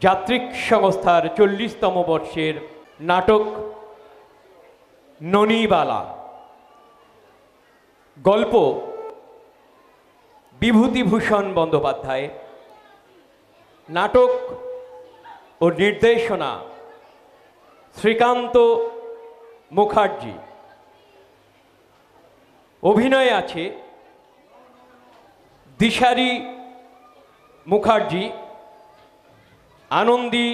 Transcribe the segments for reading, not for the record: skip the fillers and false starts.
যাত্রিক সংস্থার 40তম বর্ষের নাটক ননীবালা। গল্প বিভূতিভূষণ বন্দ্যোপাধ্যায়, নাটক ও নির্দেশনা শ্রীকান্ত মুখার্জি। অভিনয়ে আছে দিশারি মুখার্জি, আনন্দী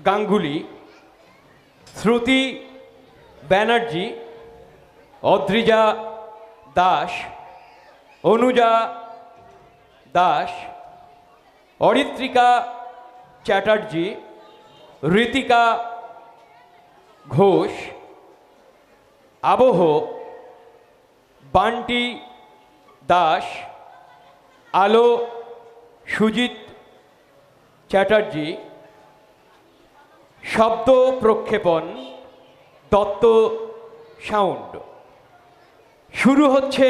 গাঙ্গুলি, শ্রুতি ব্যানার্জি, অদ্রিজা দাস, অনুজা দাস, অরিত্রিকা চ্যাটার্জি, ঋতিকা ঘোষ, আবহ বান্টি দাস, আলো সুজিত চ্যাটার্জি, শব্দ প্রক্ষেপণ দত্ত সাউন্ড। শুরু হচ্ছে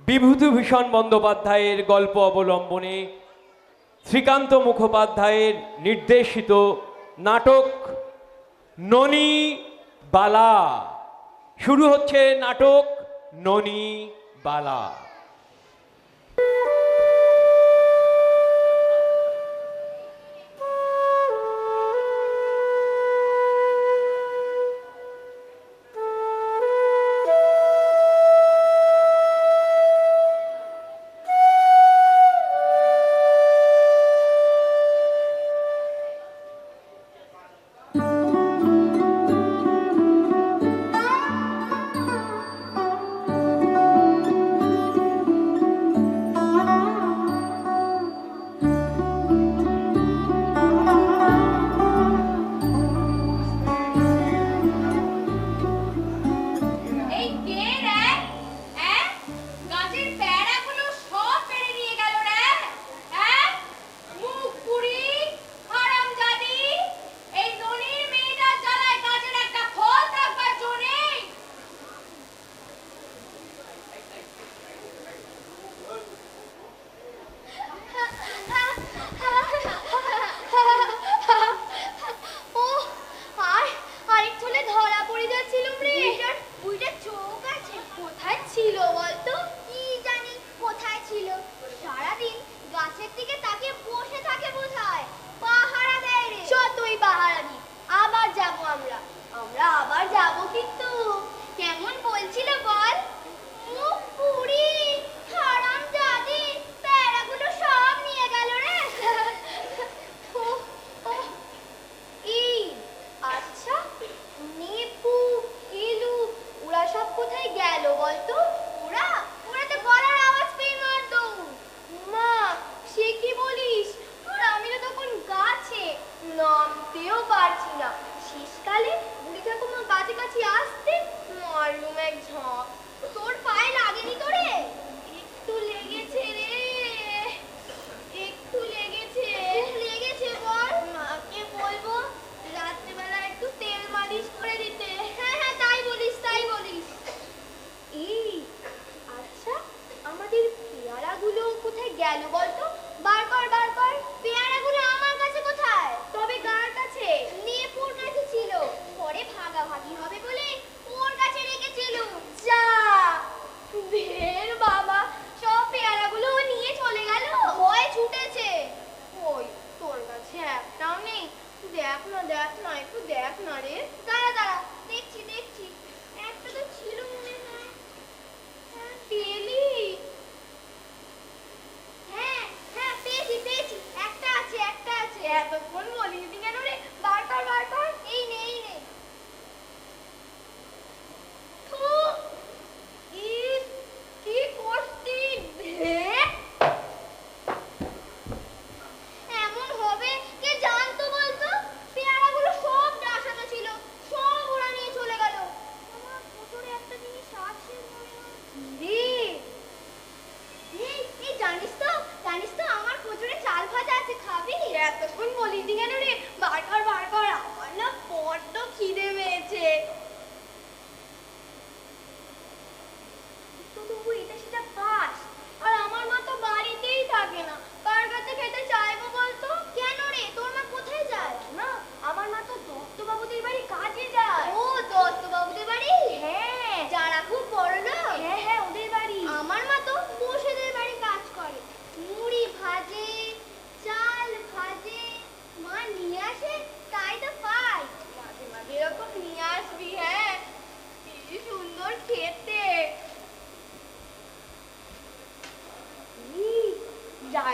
বিভূতিভূষণ বন্দ্যোপাধ্যায়ের গল্প অবলম্বনে শ্রীকান্ত মুখোপাধ্যায়ের নির্দেশিত নাটক ননীবালা। শুরু হচ্ছে নাটক ননীবালা।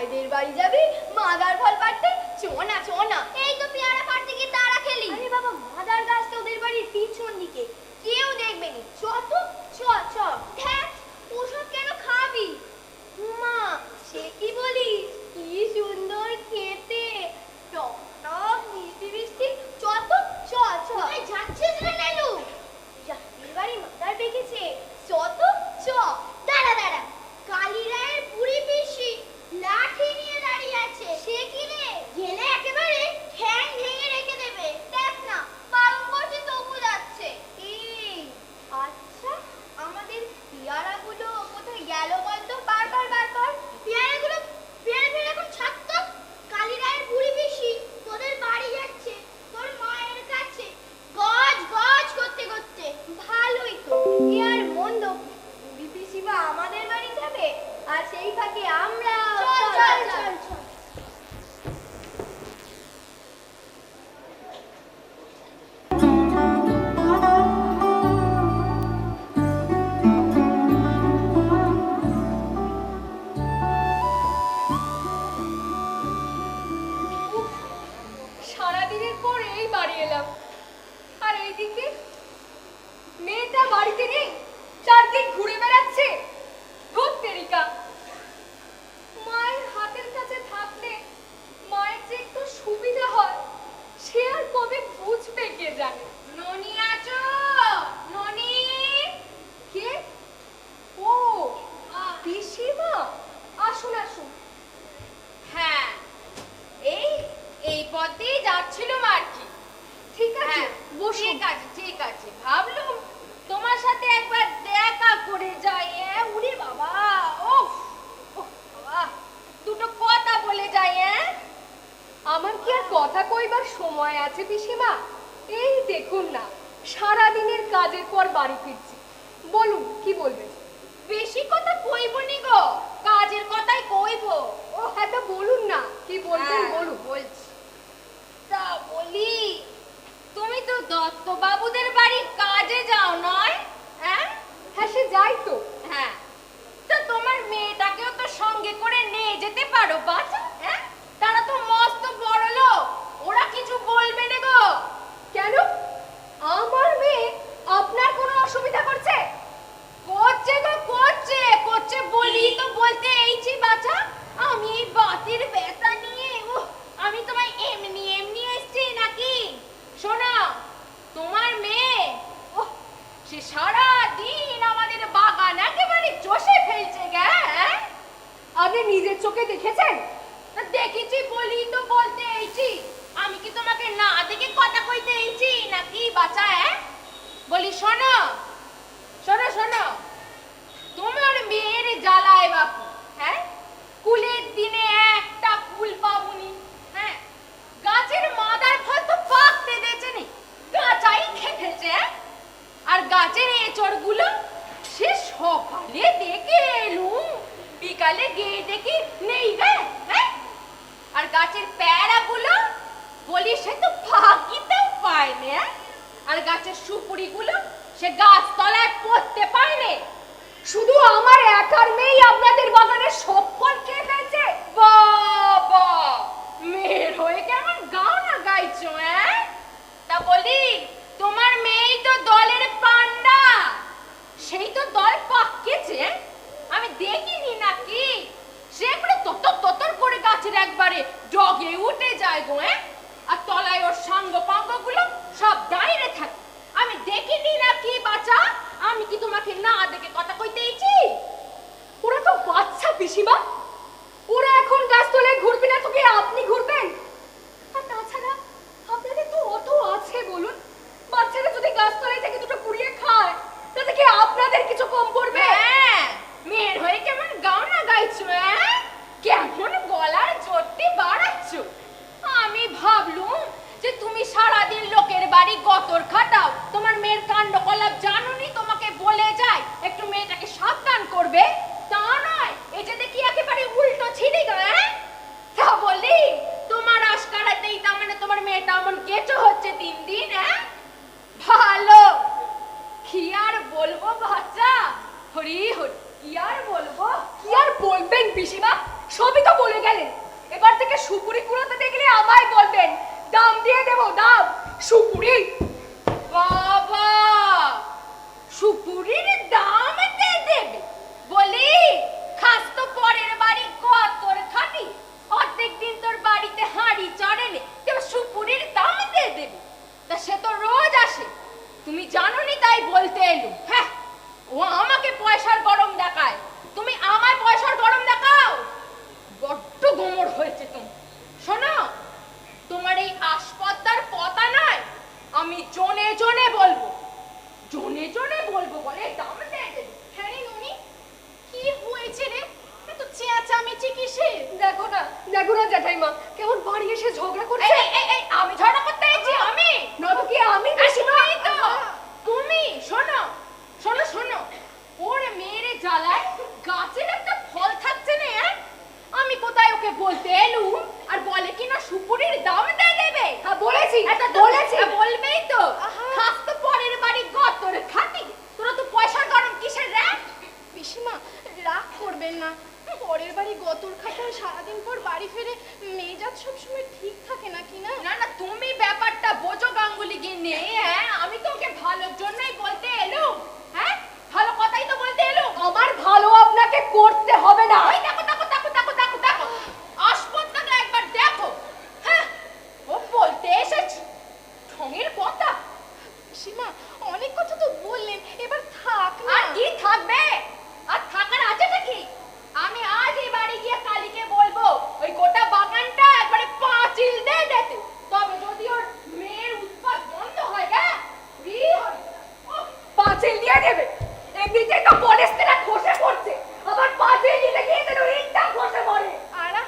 মায়েদের বাড়ি যাবি মাদার ফল পাড়তে? চোনা চোনা। এই তো পেয়ারা পাড়তে গিয়ে তারা খেলি। আরে বাবা, মাদার গাছ তো ওদের বাড়ির পিছন দিকে, কেউ দেখবে নি। চ তো, চ চ। ধ্যাৎ, ওসব কেন খাবি? মা, সে কি বলিস? কি সুন্দর খেতে, টক টক মিষ্টি মিষ্টি। চ তো, চ চ। কোথায় যাচ্ছিস রে নেলু? জাতির বাড়ি মাদার ডেকেছে, চ তো চ। দাঁড়া দাঁড়া, কালীরায়ের বুড়ি পিসি লাঠি নিয়ে দাঁড়িয়ে আছে। সে কি রে? গেলে একেবারে ঠ্যাং ভেঙে রেখে দেবে। দেখ না, বারণ করছে তবু যাচ্ছে। এই আচ্ছা, আমাদের পেয়ারাগুলো কোথায় গেল বলতো? বারবার বারবার পেয়ারাগুলো পেয়ারা ফেলে এখন ছাড়ত। কালীরায়ের বুড়ি পিসি তোদের বাড়ি যাচ্ছে, তোর মায়ের কাছে, গজ গজ করতে করতে। ভালোই তো, এ আর মন্দ। পিসিমা আমাদের বাড়ি যাবে, আর সেই ফাঁকে আমরা। চল চল চল চল। সারাদিনের পর এই বাড়ি এলাম, আর এইদিকে মেয়েটা বাড়িতে নেই, চারদিক ঘুরে বেড়াচ্ছে। তেরিকা, মায়ের হাতের কাছে থাকলে মায়ের যে একটু সুবিধা হয়, সে আর কবে বুঝবে কে জানে। ননি আছো? ননি? কে? ও পিসিমা, আসুন আসুন। হ্যাঁ, এই এই পথ দিয়ে যাচ্ছিলাম আর কি। ঠিক আছে, হ্যাঁ, বসুন। ঠিক আছে ঠিক আছে, ভাবলুম তোমার সাথে একবার দেখা করে যাই। উড়ি বাবা, ওফ ওফ বাবা, দুটো কথা বলে যাই। আমার কি আর কথা কইবার সময় আছে পিসিমা? এই দেখুন না, সারাদিনের কাজের পর বাড়ি ফিরছি। বলুন, কি বলবেন? বেশি কথা কইব নি গো, কাজের কথাই কইব। ও হ্যাঁ, তো বলুন না, কি বলবেন হ্যাঁ, বলুন। বলছি। তা বলি, তুমি তো দত্ত বাবুদের বাড়ির কাজে যাও নয়? হ্যাঁ হ্যাঁ, সে যাই তো। হ্যাঁ, তো তোমার মেয়েটাকেও তো সঙ্গে করে নিয়ে যেতে পারো বাচ্চা। হ্যাঁ, তারা তো মস্ত বড় লোক, ওরা কিছু বলবে না গো। কেন? আমার মেয়ে আপনার কোনো অসুবিধা করছে? করছে গো, করছে করছে বলি তো বলতে এইছি বাচ্চা। আমি এই বাতির ব্যথা নিয়ে আমি তোমায় এমনি এমনি এসছি নাকি? শোনো, তোমার মেয়ে সে সারা দিন আমাদের বাগান একেবারে চষে ফেলছে গে। আপনি নিজের চোখে দেখেছেন? দেখেছি বলি তো বলতে এইছি। আমি কি তোমাকে না দেখে কথা কইতে এইছি নাকি বাচ্চা? বলি শোনো শোনো শোনো, তোমার মেয়ের জ্বালায় বাপু, হ্যাঁ, কুলের দিনে একটা কুল পাবুনি। হ্যাঁ, গাছের মাদার ফল তো পাকতে দিয়েছে নি, গাছাই খেয়ে ফেলছে। আর গাছের এঁচড় গুলো সে সকালে দেখে এলুম, বিকালে গিয়ে দেখি নেই গে। হ্যাঁ, আর গাছের প্যারা গুলো বলি সে তো ফাঁকিতেও পায় না। আর গাছের সুপুরি গুলো সে গাছ তলায় পড়তে পারে। শুধু আমার একার মেয়েই আপনাদের বাগানের সব ফল খেয়ে ফেলছে? বাবা, মেয়ের হয়ে কেমন গাও না গাইছো? তা বলি, তোমার মেয়েই তো দলের পান্ডা, সেই তো দল পাকিয়েছে। আমি দেখিনি নাকি? সে একবারে ততর ততর করে গাছের একবারে ডগে উঠে যায় গো। আর তলায় ওর সাঙ্গ পাঙ্গ গুলো সব দাঁড়িয়ে থাকে। আমি দেখিনি নাকি বাচ্চা? আমি কি তোমাকে না দেখে কথা কইতেইছি? ওরা তো বাচ্চা পিসিমা, ওরা এখন গাছতলায় ঘুরবে না তো কি আপনি ঘুরবেন? আর তাছাড়া আপনাদের তো অত আছে বলুন, বাচ্চারা যদি গাছতলায় থেকে দুটো কুড়িয়ে খায় তাতে কি আপনাদের কিছু কম পড়বে? মেয়ের হয়ে কেমন গাও না গাইছো? কেমন গলার জোরটি বাড়াচ্ছো? আমি ভাবলুম যে তুমি সারাদিন লোকের বাড়ি গতর খাটাও, তোমার মেয়ের কাণ্ড কলাপ জানুনি, তোমাকে বলে যায় একটু মেয়েটাকে সাবধান করবে। তা নয়, এই যে দেখি একেবারে উল্টো ছিড়ি গো। তা বলি, তোমার আশকারাতেই তার মানে তোমার মেয়েটা এমন কেঁচো হচ্ছে দিন দিন। ভালো, কি আর বলবো বাচ্চা, হরি হরি, কি আর বলবো? কি আর বলবেন পিসিমা, সবই তো বলে গেলেন। এবার থেকে সুপুরি কুড়োতে দেখলে আমায় বলবেন, দাম দিয়ে দেবো, দাম। সুপুরি বাবা, সুপুরির দাম দিয়ে দেবে বলি? খাস তো পরের বাড়ি কতর খাটি, অর্ধেক দিন তোর বাড়িতে হাঁড়ি চড়েলে কেউ সুপুরির দাম দিয়ে দেবে? তা সে তো রোজ আসে, তুমি জানো নি তাই বলতে এলুম। হ্যাঁ, ও আমাকে পয়সার গরম দেখায়, তুমি আমায় পয়সার গরম দেখাও। বড্ড গোমর হয়েছে তুমি। শোনো, তোমার এই আসপদ্দার পতা নয়, আমি জনে জনে বলবো, জনে জনে বলবো বলে দাম দিয়ে দেবে। হ্যাঁ রে ননি, কি হয়েছে রে? এত চেঁচামেচি কিসের? দেখো না জ্যাঠাইমা কেমন বাড়ি এসে ঝগড়া করছে। এই, আমি ঝগড়া করতে এসেছি? আমি নয়তো কি আমি তুমি তো, তুমি শোনো শোনো শোনো, ওর মেয়েরে জ্বালায় গাছের একটা ফল থাকছে না। আমি কোথায় ওকে বলতে এলুম, আর বলে কিনা সুপুরির দাম দিয়ে দেবে। হ্যাঁ বলেছি, বলেছি, বলবেই তো। খাস তো পরের বাড়ি গতর খাটি, তোরা তো পয়সার গরম কিসের রে? পিসিমা রাগ করবেন না, পরের বাড়ি গতর খাটায় সারাদিন পর বাড়ি ফিরে মেজাজ সবসময় ঠিক থাকে নাকি না? না না, তুমি ব্যাপারটা বোঝো গাঙ্গুলি গিন্নি। হ্যাঁ, আমি তো ওকে ভালোর জন্যই বলতে এলুম। হ্যাঁ, ভালো কথাই তো বলতে এলুম। আমার ভালো আপনাকে করতে হবে না। ওই দেখো দেখো দেখো দেখো দেখো দেখো, আসপদ্দাকে একবার দেখো। হ্যাঁ, ও বলতে এসেছি ঠঙের কথা। পিসিমা অনেক কথা তো বললেন, এবার থাক না। আর কি থাকবে? আর থাকার আছেটা কি? আমি আজ এই বাড়ি গিয়ে কালীকে বলবো ওই গোটা বাগানটা একবারে পাঁচিল দিয়ে দিতে, তবে যদি ওর মেয়ের উৎপাত বন্ধ হয়। হ্যাঁ, পাঁচিল দিয়ে দেবে? এমনিতে তো পলেস্তেরা খসে পড়ছে, আবার পাঁচিল দিতে গিয়ে যেন ইটটা খসে পড়ে। আরা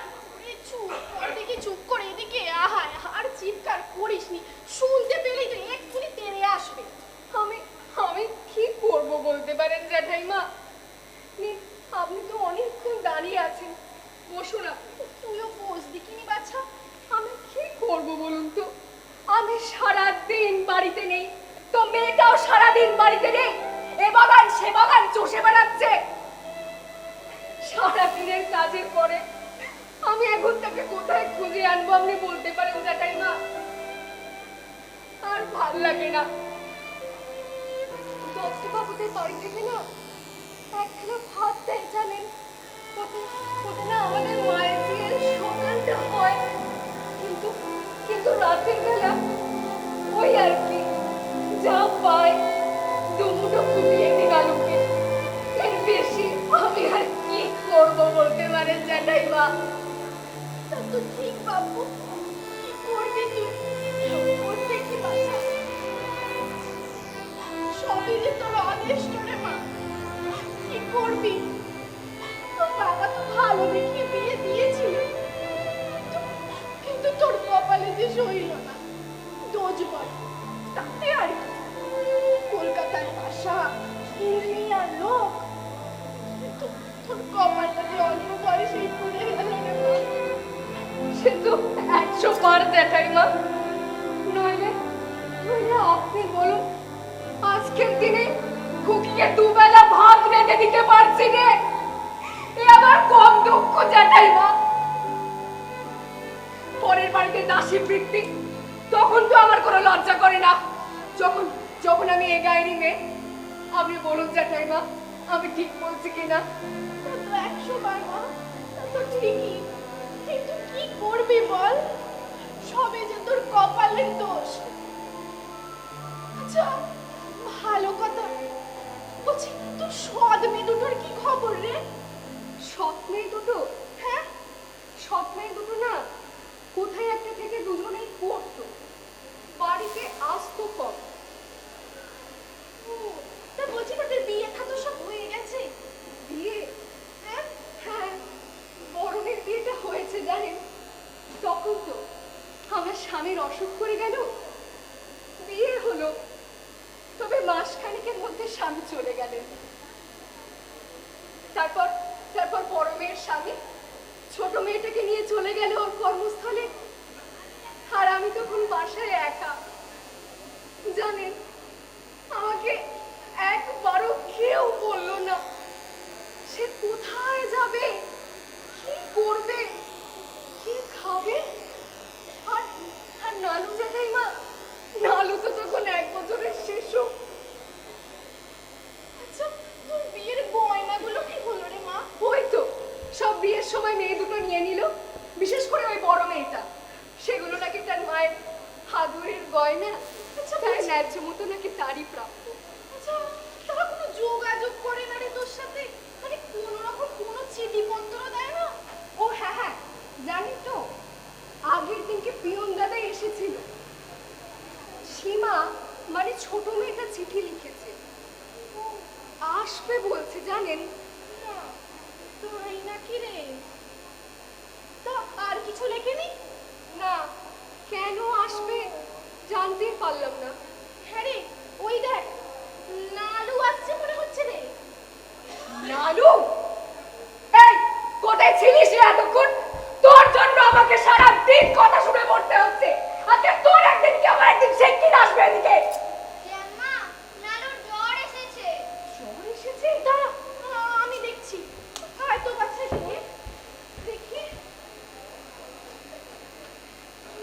চুপ কর দেখি, চুপ করে এদিকে আহায়, আর চিৎকার করিসনি, শুনতে পেলেই তো এক্ষুনি তেড়ে আসবে। আমি কি করব বলতে পারেন জ্যাঠাইমা? নিন, আপনি তো অনেকক্ষণ দাঁড়িয়ে আছেন, বসুন আপনি। তুইও বস দেখিনি বাচ্চা। আমি কি করব বলুন তো? আমি সারাদিন বাড়িতে নেই, তো মেয়েটাও সারাদিন বাড়িতে নেই, এ বাগান সে বাগান চষে বেড়াচ্ছে। সারাদিনের কাজের পরে আমি এখন তাকে কোথায় খুঁজে আনবো আপনি বলতে পারেন জ্যাঠাইমা? আর ভাল লাগে না। দত্তবাবুদের বাড়ি থেকে না একখানা ভাত দেয় জানেন, ওটা না আমাদের মায়ের বিয়ের সকালটা হয়, কিন্তু কিন্তু রাতের বেলা ওই আর কি যা পাই দুমুঠো ফুটিয়ে দিই আলুকে। এর বেশি আমি আর কি করবো বলতে পারেন জ্যাঠাইমা? তা তো ঠিক বাবু, কি করবি তুই? ওর দেখি বাচ্চা, সবই যে তোর অনিষ্ট রে মা, কি করবি? তোর বাবা তো ভালো দেখে বিয়ে দিয়েছিল, কিন্তু তোর কপালে যে সইল না, দোজ বল। তাতে আর কি, কলকাতায় বাসা, ইঞ্জিনিয়ার লোক, কিন্তু তোর কপালটা যে অল্প বয়সেই পড়ে গেল রে মা। সে তো 100 বার জ্যাঠাইমা। নইলে আপনি বলুন, আজকের দিনে খুকিকে দুবেলা ভাত রেঁধে দিতে পারছি রে, এ আবার কম দুঃখ জ্যাঠাইমা। পরের বাড়িতে দাসী বৃত্তি, তখন তো আমার কোনো লজ্জা করে না। যখন আমি এ গায়েরই মেয়ে, আপনি বলুন জ্যাঠাইমা আমি ঠিক বলছি কিনা? তা তো 100 বার মা, তা তো ঠিকই, কিন্তু কি করবি বল? সবে যে তোর কপালের দোষ। আচ্ছা ভালো কথা বলছি, তোর সৎ মেয়ে দুটোর কি খবর রে? সৎ মেয়ে দুটো? হ্যাঁ, সৎ মেয়ে দুটো না কোথায় একটা থেকে দুজনেই পড়তো, বাড়িতে আসতো কম। ও, তা বলছি তোদের বিয়ে থা তো সব হয়ে গেছে? বিয়ে? হ্যাঁ, হ্যাঁ, বরণের বিয়েটা হয়েছে জানেন। তখন তো আমার স্বামীর অসুখ করে গেল, বিয়ে হলো, তবে মাসখানেকের মধ্যে স্বামী চলে গেলেন। তারপর বড় মেয়ের স্বামী ছোট মেয়েটাকে নিয়ে চলে গেল ওর কর্মস্থলে, আর আমি তখন বাসায় একা। জানেন, আমাকে একবারও কেউ বললো না সে কোথায় যাবে, কি করবে। গয়না তার ন্যায্য মতো নাকি তারই প্রাপ্য। আচ্ছা, তারা কোনো যোগাযোগ করে না রে তোর সাথে? মানে কোনো রকম কোনো চিঠিপত্র দেয় না? ও হ্যাঁ হ্যাঁ, জানি তো, আগের দিনকে পিয়ন দাদা এসেছিল। সীমা মানে ছোট মেয়েটা চিঠি লিখেছে, আসবে বলছে, জানেন? না, তাই নাকি রে? তা আর কিছু লেখেনি? না, কেন আসবে জানতেই পারলাম না। হ্যাঁ রে, ওই দেখ, লালু আসছে মনে হচ্ছে রে। লালু, এই কোথায় ছিলিস রে এতক্ষণ? তোর জন্য আমাকে সারা দিন কথা শুনে মরতে হচ্ছে। আজকে তোর একদিন কি আমার একদিন, সে কি আসবে এদিকে? জ্যাম্মা, নানুর জ্বর এসেছে। জ্বর এসেছে? দাঁড়া, আমি দেখছি। আয় তো বাচ্চা দিয়ে দেখি।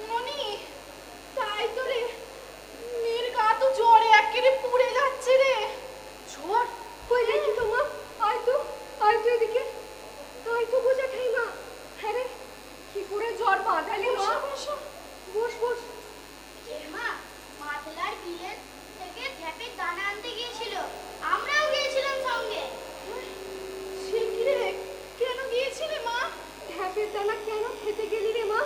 মনি, তাই তো রে, মেয়ের গা তো জ্বরে একেবারে পুড়ে যাচ্ছে রে। জ্বর? কই দেখি তো মা, আয় তো, আয় তো এদিকে, আয় তো বোঝা খাই মা। হ্যাঁ রে, কি করে জ্বর বাঁধালি মা? বস বস। জ্যাম্মা, মাতলার বিলেত থেকে ঢ্যাপের দানা আনতে গিয়েছিল। আমরাও গিয়েছিলাম সঙ্গে। সে কি রে, কেন গিয়েছিলে মা? ঢ্যাপের দানা কেন খেতে গেলি রে মা?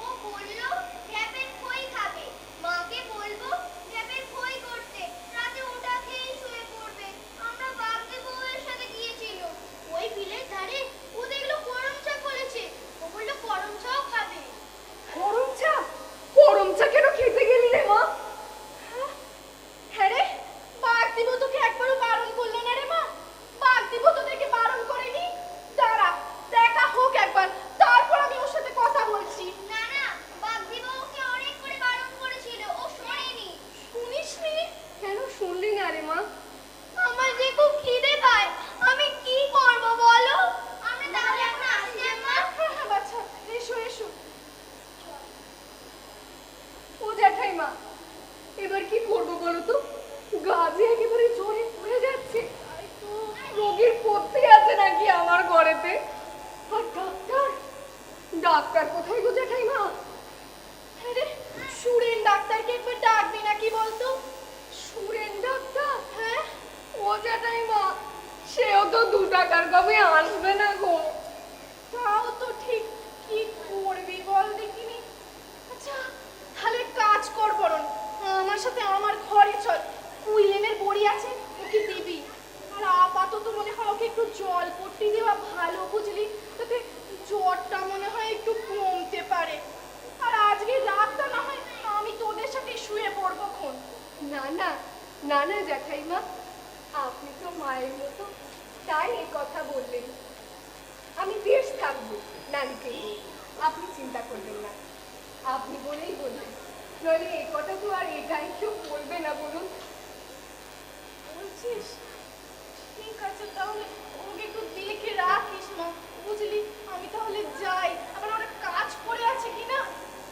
ও বললো ঢ্যাপের খই খাবে। মাকে বলবো ঢ্যাপের খই করতে। রাতে ওটা খেয়েই শুয়ে পড়বে। আমরা বাগদি বউয়ের সাথে গিয়েছিল। ওই বিলের ধারে ও দেখলো করম চা ফলেছে। ও বললো করম চাও খাবে। গরম চা? গরম চা কেন খেতে গেলি রে মা? হ্যাঁ রে, বাগদি বউ তোকে একবারও বারণ করলো না রে মা? বাগদি বউ তোদেরকে বারণ করেনি? দাঁড়া, দেখা হোক একবার, তারপর আমি ওর সাথে কথা বলছি। না না, বাগদি বউকে অনেক করে বারণ করেছিল। ও শোনেনি। শুনিসনি? কেন শুনলি না রে মা? আমার যে খুব খিদে পায়। আমি কি করব বলো? আমরা তাহলে এখন আসি জ্যাম্মা। হ্যাঁ হ্যাঁ বাচ্চা, এসো এসো। ও জ্যাঠাই মা, এবার কি করবো বলো তো? গাজে একেবারে জ্বরে পুড়ে যাচ্ছে। রোগীর পথ্যি আছে নাকি আমার ঘরেতে? আর ডাক্তার, ডাক্তার কোথায় গো জ্যাঠাই মা? হ্যাঁ রে, সুরেন ডাক্তারকে একবার ডাকবি নাকি বলতো? সুরেন ডাক্তার? হ্যাঁ, ও জ্যাঠাই মা, সেও তো 2 টাকার কমে আসবে না গো। তাও তো ঠিক। কি করবি বল দেখিনি? আচ্ছা, তাহলে কাজ কর বরং, আমার সাথে আমার ঘরে চল। কুইলেনের বড়ি আছে, ওকে দিবি। আর আপাতত মনে হয় ওকে একটু জল পট্টি দেওয়া ভালো, বুঝলি? তাতে জ্বরটা মনে হয় একটু কমতে পারে। আর আজকে রাতটা না হয় আমি তোদের সাথে শুয়ে পড়বো খন। না না, না না জ্যাঠাই মা, আপনি তো মায়ের মতো, তাই এই কথা বললেন। আমি বেশ থাকবো নানিকে নিয়ে, আপনি চিন্তা করবেন না। আপনি বলেই বললেন, নইলে এই কথা তো আর এটাই কেউ বলবে না বলুন। বলছিস? ঠিক আছে, তাহলে ওকে একটু দেখে রাখিস না, বুঝলি? আমি তাহলে যাই। আবার ওরা কাজ করে আছে কিনা,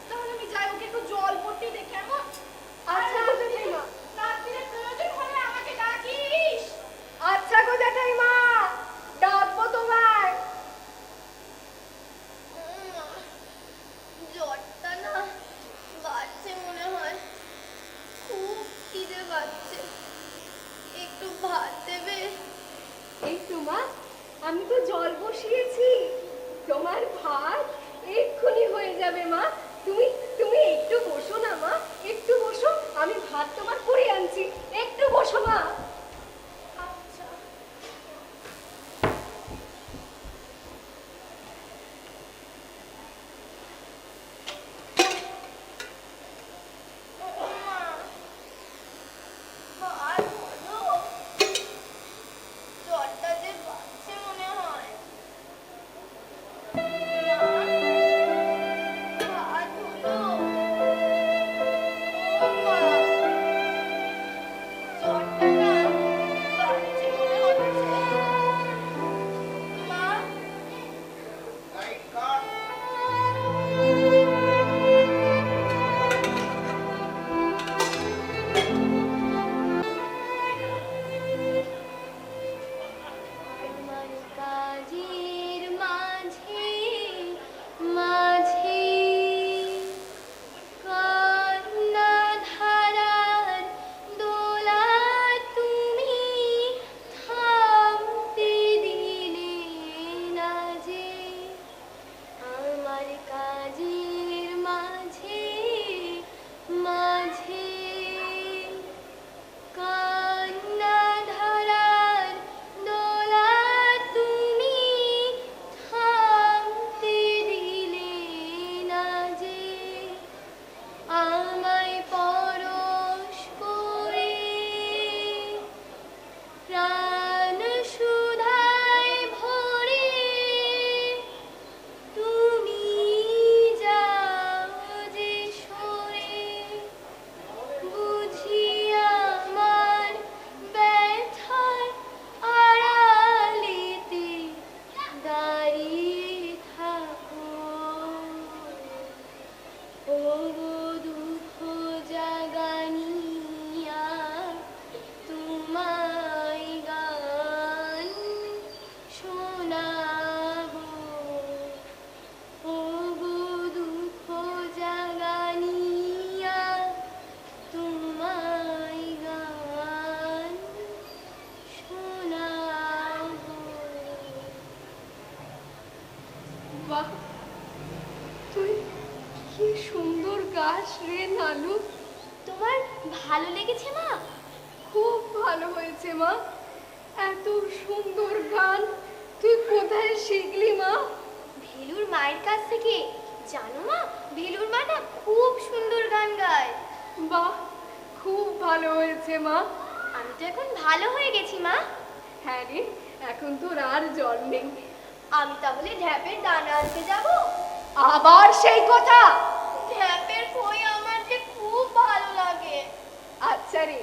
তাহলে আমি যাই, ওকে একটু জল পট্টি দেখে আমার। আচ্ছা গো জ্যাঠাই মা, রাত্রিরে প্রয়োজন হলে আমাকে ডাকিস। আচ্ছা গো জ্যাঠাই মা, ডাকবো তোমায়। জ্বরটা না বাড়ছে মনে হয়। খুব খিদে পাচ্ছে। একটু ভাত দেবে? এই তো মা, আমি তো জল বসিয়েছি, তোমার ভাত এক্ষুনি হয়ে যাবে মা। তুমি তুমি একটু বসো না মা, একটু বসো, আমি ভাত তোমার করে আনছি, একটু বসো মা। আচ্ছা। ভাত হলো? জ্বরটা যে বাড়ছে মনে হয়। ভাত হলো? ও মা, গাস রে নালু? তোমার ভালো লেগেছে মা? খুব ভালো হয়েছে মা। এত সুন্দর গান তুই কোথায় শিখলি মা? ভেলুর মায়ের কাছ থেকে। জানো মা, ভেলুর মা না খুব সুন্দর গান গায়। বাহ, খুব ভালো হয়েছে মা। আমি তো এখন ভালো হয়ে গেছি মা। হ্যাঁ রে, এখন তোর আর জ্বর নেই। আমি তাহলে ঢ্যাপের দানা আনতে যাব। আবার সেই কথা? ঢ্যাপের খই আমার যে খুব ভালো লাগে। আচ্ছা রে,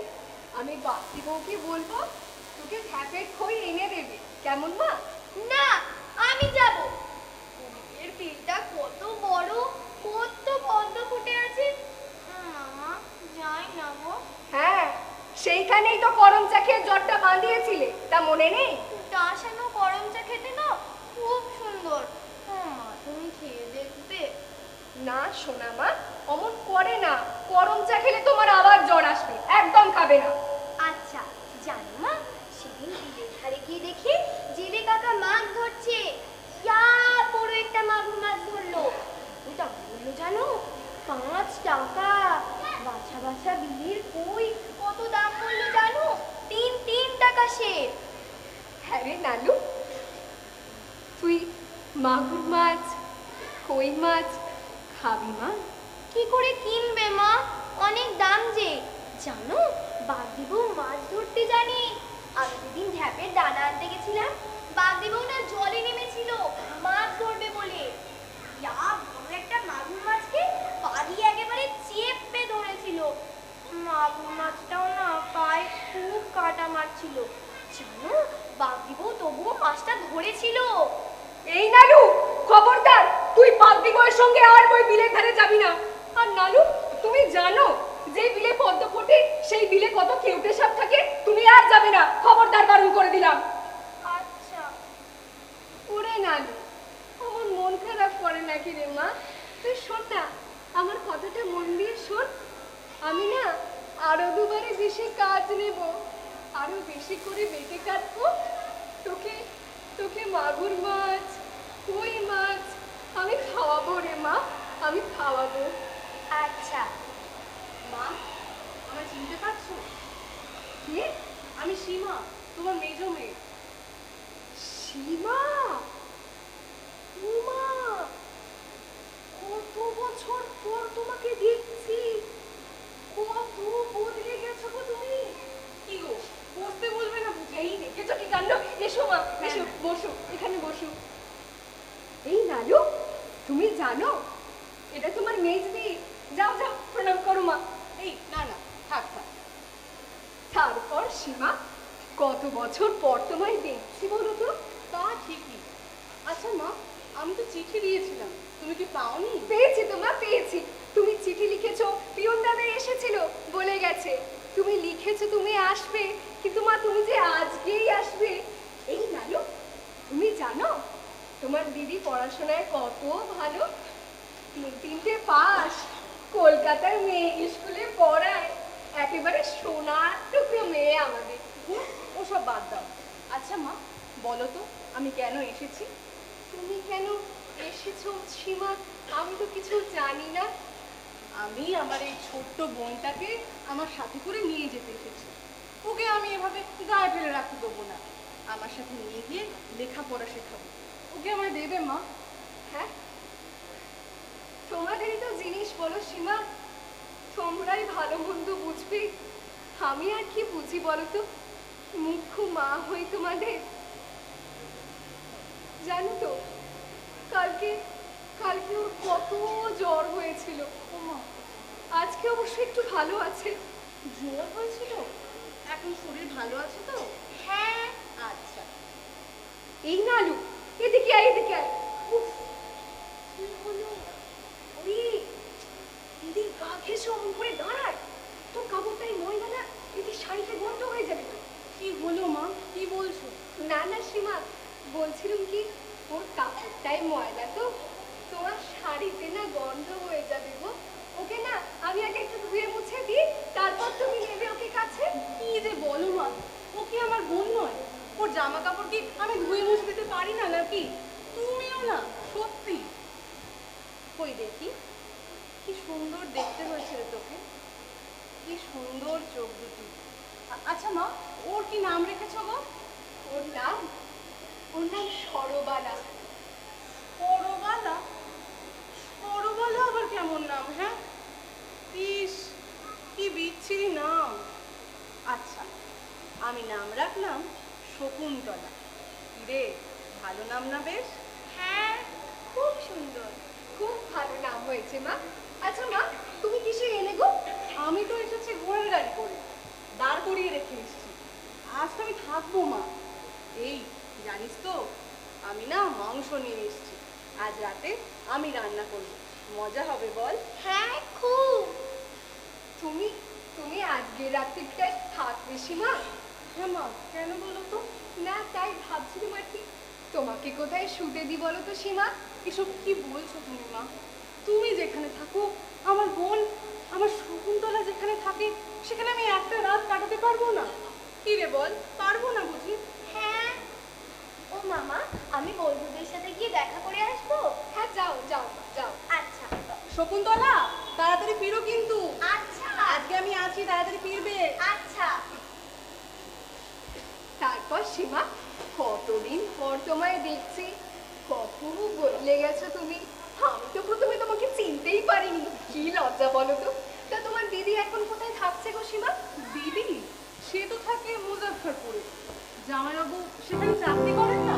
আমি বাপি বউকে বলবো তোকে ঢ্যাপের খই এনে দেবে, কেমন মা? না, আমি যাব। এর বিলটা কত বড়, কত পদ্ম ফুটে আছে। মামা যাই না গো। হ্যাঁ, সেইখানেই তো করম চা খেয়ে জ্বরটা বাঁধিয়েছিলে, তা মনে নেই? টাসানো গরম চা খেতে না খুব সুন্দর। মা তুমি খেয়ে দেখবে? না সোনা মা, অমন করে না। করম চা খেলে তোমার আবার জ্বর আসবে, একদম খাবে না। আচ্ছা, জানো মা, সেদিন বিলের ধারে গিয়ে দেখি জেলে কাকা মাছ ধরছে। ইয়া বড় একটা মাগুর মাছ ধরলো। ওটা বললো জানো, 5 টাকা। বাছা বাছা বিলের কই কত দাম বললো জানো? 3 টাকা সে। হ্যাঁ রে নালু, তুই মাগুর মাছ, কই মাছ খাবি মা? কি করে কিনবে মা? অনেক দাম যে। জানো, বাগদি বউ মাছ ধরতে জানে। আমি যেদিন ঢ্যাপের দানা আনতে গেছিলাম, বাগদি বউ না জলে নেমেছিল মাছ ধরবে বলে। ইয়া বড় একটা মাগুর মাছকে পা দিয়ে একেবারে চেপে ধরেছিল। মাগুর মাছটাও না পায়ে খুব কাটা মারছিল। জানো, বাগদি বউ তবুও মাছটা ধরেছিল। এই নালু, খবরদার, তুই বাগদি বউয়ের সঙ্গে আর ওই বিলের ধারে যাবি না। আর নালু, তুমি জানো যে বিলে পদ্ম ফোটে সেই বিলে কত কেউটে সাপ থাকে? তুমি আর যাবে না, খবরদার, বারণ করে দিলাম। আচ্ছা। ওরে নালু, আমার মন খারাপ করে নাকি রে মা? তুই শোন না, আমার কথাটা মন দিয়ে শোন। আমি না আরো দুবারে বেশি কাজ নেব, আরো বেশি করে বেটে কাটবো। তোকে তোকে মাগুর মাছ, কই মাছ আমি খাওয়াবো রে মা, আমি খাওয়াবো। আচ্ছা। মা, আমার চিনতে পারছো? কে? আমি সীমা, তোমার মেজো মেয়ে। সীমা? উমা, কত বছর পর তোমাকে দেখছি, কত বদলে গেছো গো তুমি। কি গো, বসতে বলবে না বুঝি? এই দেখেছো কি কাণ্ড? এসো মা, এসো, বসো, এখানে বসো। এই নালু, তুমি জানো এটা তোমার মেজদি? যাও যাও, প্রণাম করো মা। এই না না, থাক থাক। তারপর সীমা, কত বছর পর তোমায় দেখছি বলো তো? তা ঠিকই। আচ্ছা মা, আমি তো চিঠি দিয়েছিলাম, তুমি কি পাওনি? পেয়েছি তো মা, পেয়েছি। তুমি চিঠি লিখেছো, পিয়ন দাদা এসেছিল, বলে গেছে। তুমি লিখেছো তুমি আসবে, কিন্তু মা তুমি যে আজকেই আসবে। এই নালু, তুমি জানো তোমার দিদি পড়াশোনায় কত ভালো? 3টে পাস, কলকাতার মেয়ে স্কুলে পড়ায়। একেবারে সোনার টুকরো মেয়ে আমাদের। ওসব বাদ দাও। আচ্ছা মা, বলো তো আমি কেন এসেছি? তুমি কেন এসেছো সীমা, আমি তো কিছু জানি না। আমি আমার এই ছোট্ট বোনটাকে আমার সাথে করে নিয়ে যেতে এসেছি। ওকে আমি এভাবে গায়ে ফেলে রাখতে দেবো না। আমার সাথে নিয়ে গিয়ে লেখাপড়া শেখাবো। ওকে আমার দেবে মা? হ্যাঁ, তোমাদেরই তো জিনিস বলো সীমা, তোমরাই ভালো মন্দ বুঝবে। আমি আর কি বুঝি বলো তো? মুখ্য মা হই তোমাদের। জানো তো, কালকে কালকে ওর কত জ্বর হয়েছিল। আজকে অবশ্য একটু ভালো আছে। জ্বর হয়েছিল? এখন শরীর ভালো আছে তো? হ্যাঁ। আচ্ছা। এই নালু, এদিকে আয়, এদিকে আয়। উফ, কি হলো? ওরে, দিদির গা ঘেঁষে অমন করে দাঁড়ায়, তোর কাপড়টাই ময়লা না, দিদির শাড়িতে গন্ধ হয়ে যাবে তো। কি হলো মা, কি বলছো? না না সীমা, বলছিলাম কি, ওর কাপড়টাই ময়লা তো, তোমার শাড়িতে না গন্ধ হয়ে যাবে গো। ওকে না আমি আগে একটু ধুয়ে মুছে দিই, তারপর তুমি নেবে ওকে কাছে। কি যে বলো মা, ও কি আমার বোন নয়? ওর জামা কাপড় কি আমি ধুয়ে মুছে দিতে পারি না নাকি? তুমিও না, সত্যি। কই দেখি, কি সুন্দর দেখতে হয়েছে রে তোকে, কি সুন্দর চোখ দুটি। আচ্ছা মা, ওর কি নাম রেখেছো গো? ওর নাম সরবালা। সরবালা? সরবালা আবার কেমন নাম? হ্যাঁ, ইস কি বিচ্ছিরি নাম। আচ্ছা, আমি নাম রাখলাম শকুন্তলা। রে, ভালো নাম না বেশ? হ্যাঁ, খুব সুন্দর। খুব ভালো নাম হয়েছে মা। আচ্ছা মা, তুমি কিসে এলে গো? আমি তো এসেছি ঘোড়ার গাড়ি করে, দাঁড় করিয়ে রেখে এসেছি। আজ তো আমি থাকবো মা। এই জানিস তো, আমি না মাংস নিয়ে এসেছি। আজ রাতে আমি রান্না করব, মজা হবে বল? হ্যাঁ, খুব। তুমি তুমি আজকে রাত্রিটায় থাকবে সীমা? হ্যাঁ মা, কেন বলো তো? না, তাই ভাবছিলাম আর কি। তোমাকে কোথায় শুতে দি বলো তো সীমা? এসব কি বলছো তুমি মা? তুমি যেখানে থাকো, আমার বোন, আমার শকুন্তলা যেখানে থাকে, সেখানে আমি একটা রাত কাটাতে পারবো না? কি রে বল, পারবো না বুঝি? হ্যাঁ। ও মামা, আমি বন্ধুদের সাথে গিয়ে দেখা করে আসবো? হ্যাঁ, যাও যাও যাও। আচ্ছা। শকুন্তলা, তাড়াতাড়ি ফিরো কিন্তু। আচ্ছা। আজকে আমি আছি, তাড়াতাড়ি ফিরবে। আচ্ছা। তারপর সীমা, কতদিন পর তোমায় দেখছি, কত বদলে গেছো তুমি। আমি তো প্রথমে তোমাকে চিনতেই পারিনি, কি লজ্জা বলো তো। তা তোমার দিদি এখন কোথায় থাকছে গো সীমা? দিদি? সে তো থাকে মুজাফফরপুরে। জামাইবাবু সেখানে চাকরি করেন না।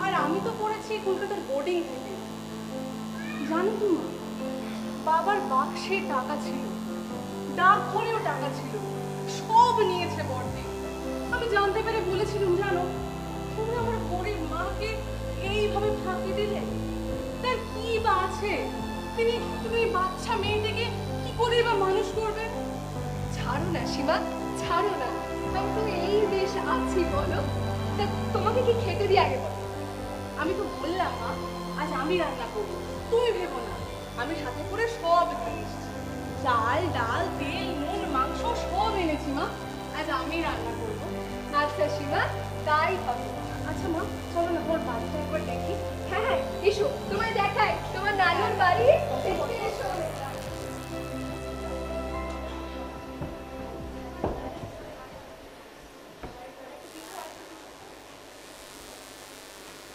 আর আমি তো পড়েছি কলকাতার বোর্ডিং থেকে। জানো তো মা, বাবার বাক্সে টাকা ছিল, ডাকঘরেও টাকা ছিল, সব নিয়েছে বর্দি। আমি জানতে পেরে বলেছিলাম, জানো, তুমি আমার গরিব মাকে এইভাবে ফাঁকি দিলে। তার কি বা আছে? তুমি বাচ্চা মেয়েটাকে কি করে বা মানুষ করবে? ছাড়ো না সীমা, ছাড়ো না। আমি তো এই বেশ আছি বলো। তা তোমাকে কি খেতে দিয়ে আগে বলো? আমি তো বললাম মা, আজ আমি রান্না করবো, তুমি ভেবো না। আমি সাথে করে সব নিয়ে এসেছি, চাল ডাল তেল নুন মাংস সব এনেছি মা। আজ আমি রান্না করবো। আচ্ছা সীমা, তাই হবে। আচ্ছা মা, চলো না তোমার বাড়িটা একবার দেখি। হ্যাঁ হ্যাঁ, এসো, তোমায় দেখাই তোমার নানুর বাড়ি। এসো।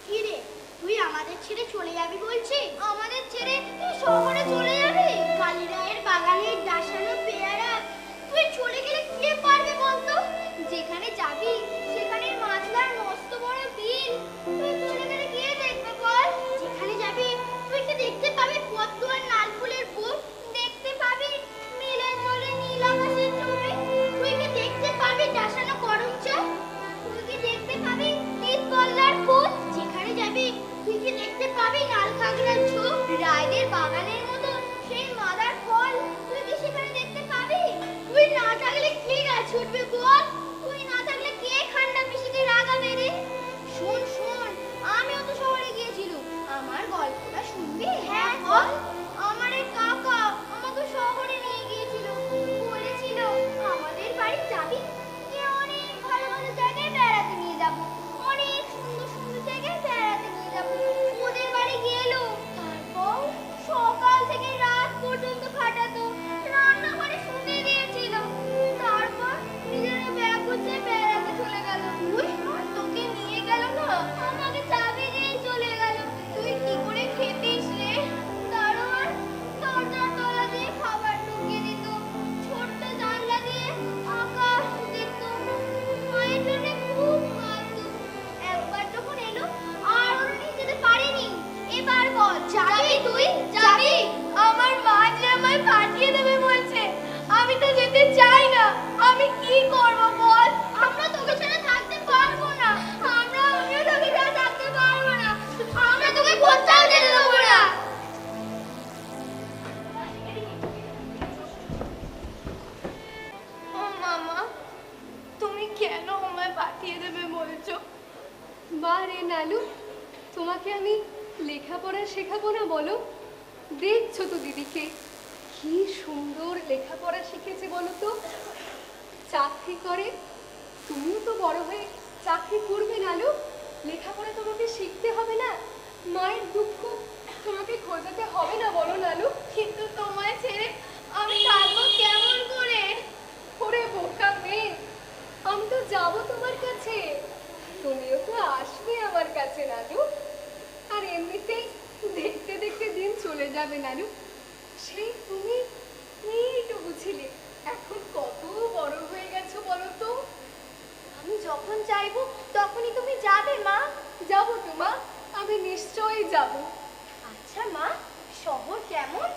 কি রে, তুই আমাদের ছেড়ে চলে যাবি বলছিস? আমাদের ছেড়ে তুই শহরে চলে যাবি? কালীরায়ের বাগানের ডাসানো পেয়ারা তুই চলে গেলে কে পারবে বলতো? যেখানে যাবি সেখানের মাছলার মস্ত বড় বিল তুই চলে গেলে কে দেখবে বল? যেখানে যাবি তুই কি দেখতে পাবি পদ্ম আর লাল ফুলের ফুল, দেখতে পাবি মিলের জলে নীল আকাশের ছবি, তুই কি দেখতে পাবি ডাসানো গরম চা, তুই কি দেখতে পাবি তিত পল্লার ফুল, যেখানে যাবি তুই কি দেখতে পাবি লাল খাগড়ার ঝোপ, রায়দের বাগানের মতো সেই মাদার ফল, তুই কি সেখানে দেখতে পাবি? তুই না থাকলে কে গাছ ছুটবে বল? তুই না থাকলে কে খান্ডা পিসিকে রাগাবে রে? শোন শোন, আমিও তো শহরে গিয়েছিলাম, আমার গল্পটা শুনবি? হ্যাঁ বল। আমার এক কাকা আমাকে শহরে নিয়ে গিয়েছিল, বলেছিল আমাদের বাড়ি যাবি, গিয়ে অনেক ভালো ভালো জায়গায় বেড়াতে নিয়ে যাবো, অনেক সুন্দর সুন্দর জায়গায় বেড়াতে নিয়ে যাবো। ওদের বাড়ি গেলো, তারপর সকাল থেকে রাত পর্যন্ত খাটাতো, রান্নাঘরে শুতে দিয়েছিল, তারপর নিজের ব্যাগ গুছিয়ে বেড়াতে চলে গেল। তুই আর তোকে নিয়ে গেল না, আমাকে চাবি দিয়ে চলে গেল। তুই কি করে খেতিস রে? দারোয়ান দরজার তলা দিয়ে খাবার ঢুকিয়ে দিত, ছোট্ট জানলা দিয়ে আকাশ দেখত, মায়ের জন্য খুব কাঁদতো। একবার যখন এলো আর ওরা নিয়ে যেতে পারেনি। এবার বল, যাবি তুই? যাবি? আমার মা যে আমায় পাঠিয়ে দেবে বলছে, আমি তো যেতে চাই না। আমি কি করব বল? আমরা তোকে ছাড়া থাকতে পারবো না। আমিও তোকে ছাড়া থাকতে পারবো না। আমরা তোকে কোথাও যেতে দেবো না। ও মামা, তুমি কেন আমায় পাঠিয়ে দেবে বলছো? বারে নালু, তোমাকে আমি লেখাপড়া শেখাবো না বলো? দেখছো তো দিদিকে, কি সুন্দর লেখাপড়া শিখেছে বলো তো। চাকরি করে, তুমিও তো বড় হয়ে চাকরি করবে নালু। লেখাপড়া তোমাকে শিখতে হবে না? মায়ের দুঃখ তোমাকে খোঁজাতে হবে না বলো নানু? কিন্তু তোমায় ছেড়ে আমি থাকবো কেমন করে? ওরে বোকা মেয়ে, আমি তো যাবো তোমার কাছে, তুমিও তো আসবে আমার কাছে নানু। আর এমনিতেই দেখতে দেখতে দিন চলে যাবে নানু। সেই তুমি এইটুকু ছিলে, এখন কত বড় হয়ে গেছো বলো তো। আমি যখন চাইবো তখনই তুমি যাবে মা। যাবো তো মা, আমি নিশ্চয়ই যাব। আচ্ছা মা, শহর কেমন?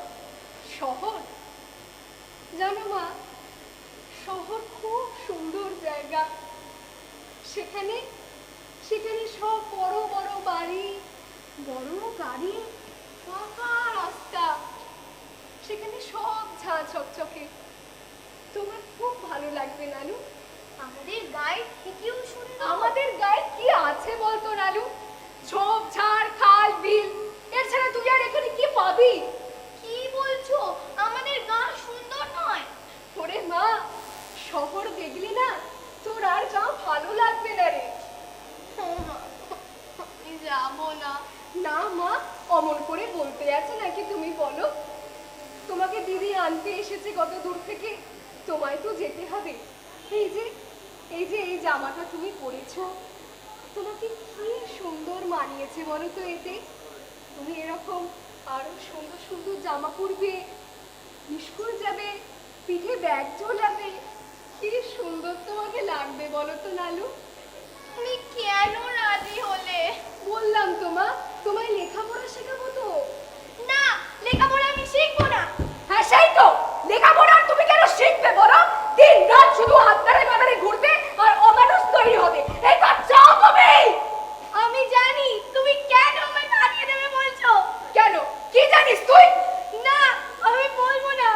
শহর, জানো মা, শহর খুব সুন্দর জায়গা। সেখানে সেখানে সব বড় বড় বাড়ি, বড় গাড়ি, পাকা রাস্তা, সেখানে সব ঝাঁ চকচকে। তোমার খুব ভালো লাগবে নানু। আমাদের গায়ে থেকেও সুন্দর। আমাদের গায়ে কি আছে বলতো নানু? ঝোপ ঝাড় খাল বিল, এর ছাড়া তুই আর এখানে কি পাবি? কি বলছো? আমাদের গা সুন্দর নয়? ওরে মা, শহর দেখলি না তোর আর গা ভালো লাগবে না রে। ও মা, আমি যাবো না। না মা, অমন করে বলতে আছে নাকি তুমি বলো? তোমাকে দিদি আনতে এসেছে কত দূর থেকে, তোমায় তো যেতে হবে। এই যে এই জামাটা তুমি পরেছো, তোমাকে কি সুন্দর মানিয়েছে বলো তো এতে। তুমি এরকম আরো সুন্দর সুন্দর জামা পরবে, স্কুল যাবে, পিঠে ব্যাগ ঝোলাবে, কি সুন্দর তোমাকে লাগবে বলো তো নানু। তুমি কেন রাজি হলে? বললাম তো মা, তোমায় লেখাপড়া শেখাবো তো। না, লেখাপড়া আমি শিখবো না। হ্যাঁ সেই তো, লেখাপড়া তুমি কেন শিখবে বলো? দিন রাত শুধু হাতদারে বাজারে ঘুরবে আর অমানুষ তৈরি হবে, এটা চাও তুমি? আমি জানি তুমি কেন আমায় তাড়িয়ে দেবে বলছো। কেন, কি জানিস তুই? না, আমি বলবো না।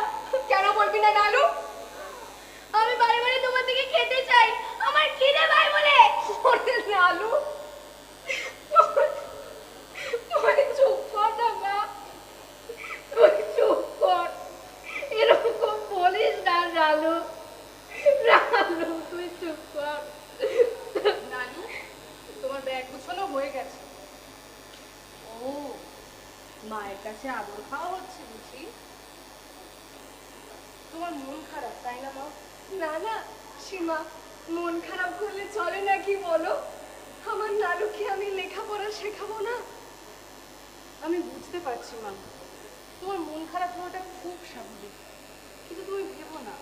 কেন বলবি না নানু? আমি বারে বারে তোমার থেকে খেতে চাই, আমার খিদে পায় বলে। ওরে নানু, তুই চুপ কর না মা, তুই চুপ কর, এরকম বলিস না নানু। নানু তুই চুপ কর। নানু, তোমার ব্যাগ গুছানো হয়ে গেছে। ও, মায়ের কাছে আদর খাওয়া হচ্ছে বুঝি? তোমার মন খারাপ তাই না মা? না না সীমা, মন খারাপ করলে চলে নাকি বলো? আমার নানুকে আমি লেখাপড়া শেখাবো না? আমি বুঝতে পারছি মা, তোমার মন খারাপ হওয়াটা খুব স্বাভাবিক, কিন্তু তুমি ভেবো না,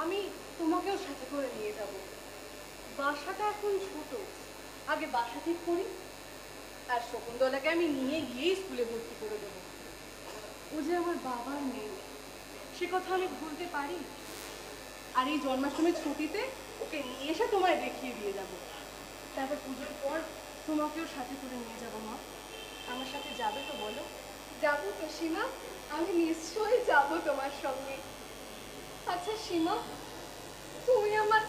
আমি তোমাকেও সাথে করে নিয়ে যাব। বাসাটা এখন ছোট, আগে বাসা ঠিক করি, আর শকুন্তলাকে আমি নিয়ে গিয়েই স্কুলে ভর্তি করে দেবো। ও যে আমার বাবার মেয়ে, সে কথা আমি ভুলতে পারি? আর এই জন্মাষ্টমীর ছুটিতে ওকে নিয়ে এসে তোমায় দেখিয়ে দিয়ে যাব। তারপর পুজোর পর তোমাকেও সাথে করে নিয়ে যাব মা। আমার সাথে যাবে তো বলো? যাবো তো সীমা, আমি নিশ্চয়ই যাব তোমার সঙ্গে। আচ্ছা সীমা, তুমি আমার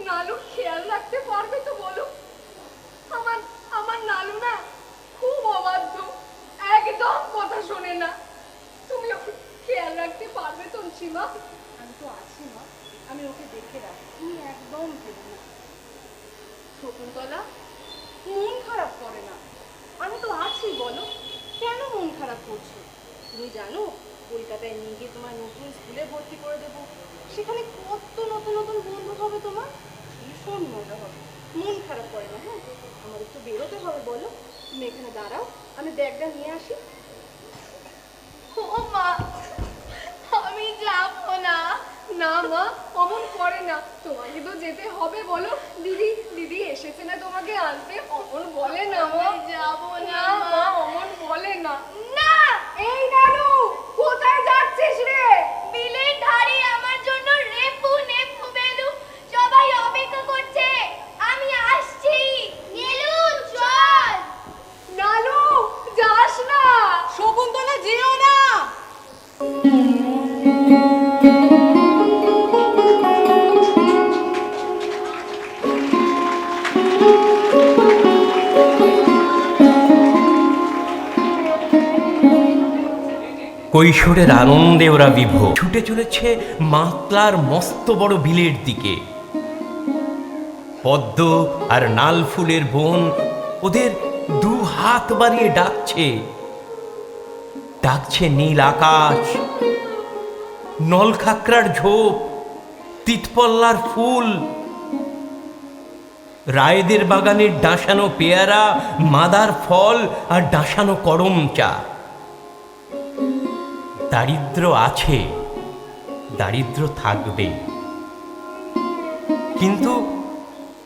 নালুর খেয়াল রাখতে পারবে তো বলো? আমার আমার নালু না খুব অবাধ্য, একদম কথা শোনে না। তুমি ওকে খেয়াল রাখতে পারবে তো সীমা? আমি তো আছি মা, আমি ওকে দেখে রাখি, তুমি একদম ভেবো না। শকুন্তলা, মন খারাপ করে না, আমি তো আছি বলো, কেন মন খারাপ করছো? তুমি জানো কলকাতায় নিয়ে গিয়ে তোমার নতুন স্কুলে ভর্তি করে দেবো, সেখানে কত নতুন নতুন বন্ধু হবে তোমার, ভীষণ মজা হবে। মন খারাপ করে না। হ্যাঁ, আমার একটু বেরোতে হবে বলো, তুমি এখানে দাঁড়াও, আমি ব্যাগটা নিয়ে আসি। ও মা, আমি যাবো না। না মা, অমন করে না, তোমাকে তো যেতে হবে বলো। দিদি দিদি এসেছে না তোমাকে আনতে, অমন বলে না মা। আমি যাবো না না মা, মা। অমন বলে না। না, এই নানু, কোথায় যাচ্ছিস রে? বিলের ধারে আমার জন্য রেপু নেপু বেলু সবাই অপেক্ষা করছে, আমি আসছি। নীলু চল। নানু, যাস না। শকুন্তলা যেও না। কৈশোরের আনন্দে ওরা বিভোর, ছুটে চলেছে মাতলার মস্ত বড় বিলের দিকে। পদ্ম আর নাল ফুলের বন ওদের দু হাত বাড়িয়ে ডাকছে, ডাকছে নীল আকাশ, নলখাকরার ঝোপ, তিতপল্লার ফুল, রায়েদের বাগানের ডাসানো পেয়ারা, মাদার ফল আর ডাসানো করম চা। দারিদ্র আছে, দারিদ্র থাকবে, কিন্তু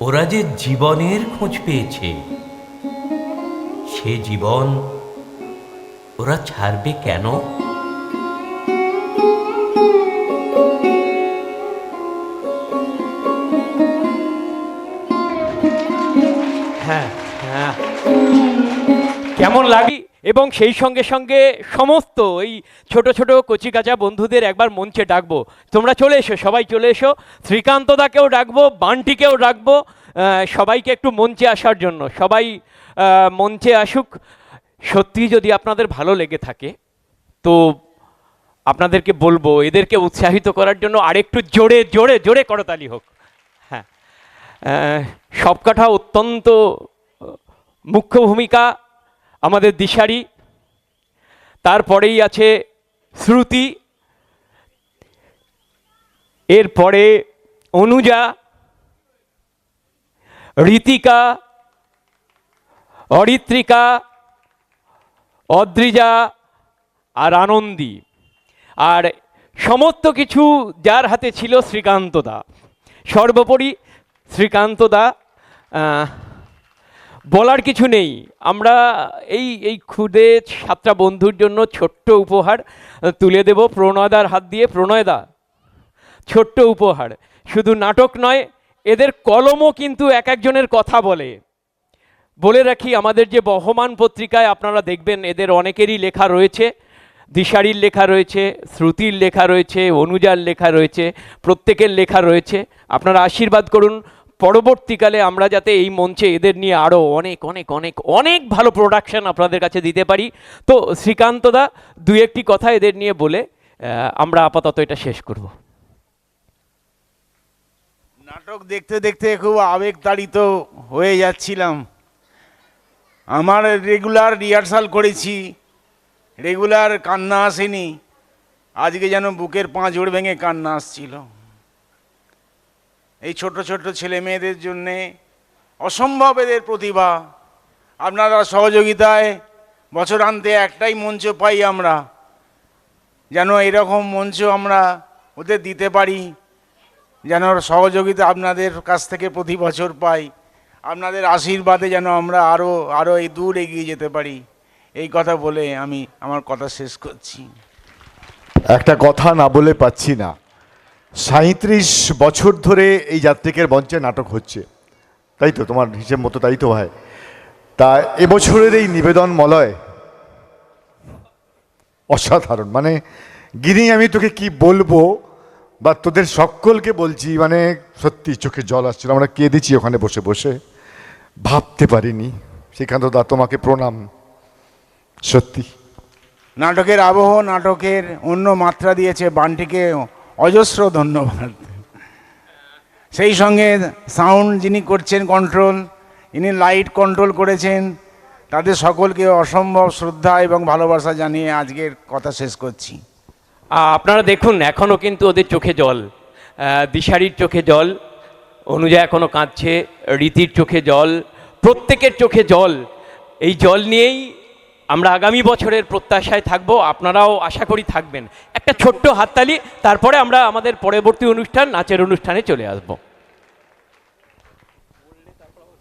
ওরা যে জীবনের খোঁজ পেয়েছে, সে জীবন ওরা ছাড়বে কেন? হ্যাঁ হ্যাঁ, কেমন লাগে? এবং সেই সঙ্গে সঙ্গে সমস্ত এই ছোট ছোট কচিকাঁচা বন্ধুদের একবার মঞ্চে ডাকবো। তোমরা চলে এসো, সবাই চলে এসো। শ্রীকান্তদাকেও ডাকবো, বান্টিকেও ডাকবো, সবাইকে একটু মঞ্চে আসার জন্য। সবাই মঞ্চে আসুক। সত্যি যদি আপনাদের ভালো লেগে থাকে তো আপনাদেরকে বলবো এদেরকে উৎসাহিত করার জন্য আরেকটু জোরে জোরে জোরে করতালি হোক। হ্যাঁ, সবকটা অত্যন্ত মুখ্য ভূমিকা আমাদের দিশারি, তারপরেই আছে শ্রুতি, এরপরে অনুজা, ঋতিকা, অরিত্রিকা, অদ্রিজা আর আনন্দী। আর সমস্ত কিছু যার হাতে ছিল শ্রীকান্তদা। সর্বোপরি শ্রীকান্তদা, বলার কিছু নেই। আমরা এই ক্ষুদে 7টা বন্ধুর জন্য ছোট্ট উপহার তুলে দেব প্রণয়দার হাত দিয়ে। প্রণয়দা, ছোট্ট উপহার, শুধু নাটক নয়, এদের কলমও কিন্তু এক একজনের কথা বলে রাখি। আমাদের যে বহমান পত্রিকায় আপনারা দেখবেন এদের অনেকেরই লেখা রয়েছে, দিশারির লেখা রয়েছে, শ্রুতির লেখা রয়েছে, অনুজার লেখা রয়েছে, প্রত্যেকের লেখা রয়েছে। আপনারা আশীর্বাদ করুন পরবর্তীকালে আমরা যাতে এই মঞ্চে এদের নিয়ে আরও অনেক অনেক অনেক অনেক ভালো প্রোডাকশন আপনাদের কাছে দিতে পারি। তো শ্রীকান্তদা, 2-1টি কথা এদের নিয়ে বলে আমরা আপাতত এটা শেষ করব। নাটক দেখতে দেখতে খুব আবেগতাড়িত হয়ে যাচ্ছিলাম। আমার রেগুলার রিহার্সাল করেছি, রেগুলার কান্না আসেনি, আজকে যেন বুকের পাঁজর ভেঙে কান্না আসছিল। এই ছোট ছোট ছেলে মেয়েদের জন্যে অসম্ভব এদের প্রতিভা। আপনারা সহযোগিতায় বছরান্তে একটাই মঞ্চ পাই আমরা, যেন এরকম মঞ্চ আমরা ওদের দিতে পারি, যেন সহযোগিতা আপনাদের কাছ থেকে প্রতি বছর পাই। আপনাদের আশীর্বাদে যেন আমরা আরও এই দূর এগিয়ে যেতে পারি। এই কথা বলে আমি আমার কথা শেষ করছি। একটা কথা না বলে পাচ্ছি না, 37 বছর ধরে এই যাত্রিকের মঞ্চে নাটক হচ্ছে, তাই তো? তোমার হিসেব মতো তাই তো হয়। তা এবছরের এই নিবেদন মলয় অসাধারণ। মানে গিনি, আমি তোকে কি বলবো, বা তোদের সকলকে বলছি, মানে সত্যি চোখে জল আসছিল। আমরা কেঁদেছি ওখানে বসে বসে, ভাবতে পারিনি। শ্রীকান্তদা, তোমাকে প্রণাম। সত্যি নাটকের আবহ, নাটকের অন্য মাত্রা দিয়েছে বান্টিকে অজস্র ধন্যবাদ। সেই সঙ্গে সাউন্ড যিনি করছেন কন্ট্রোল, ইনি লাইট কন্ট্রোল করেছেন, তাদের সকলকে অসম্ভব শ্রদ্ধা এবং ভালোবাসা জানিয়ে আজকের কথা শেষ করছি। আপনারা দেখুন এখনও কিন্তু ওদের চোখে জল, দিশারির চোখে জল, অনুজা এখনও কাঁদছে, রীতির চোখে জল, প্রত্যেকের চোখে জল। এই জল নিয়েই আমরা আগামী বছরের প্রত্যাশায় থাকব, আপনারাও আশা করি থাকবেন। একটা ছোট্ট হাততালি, তারপরে আমরা আমাদের পরবর্তী অনুষ্ঠান, নাচের অনুষ্ঠানে চলে আসব।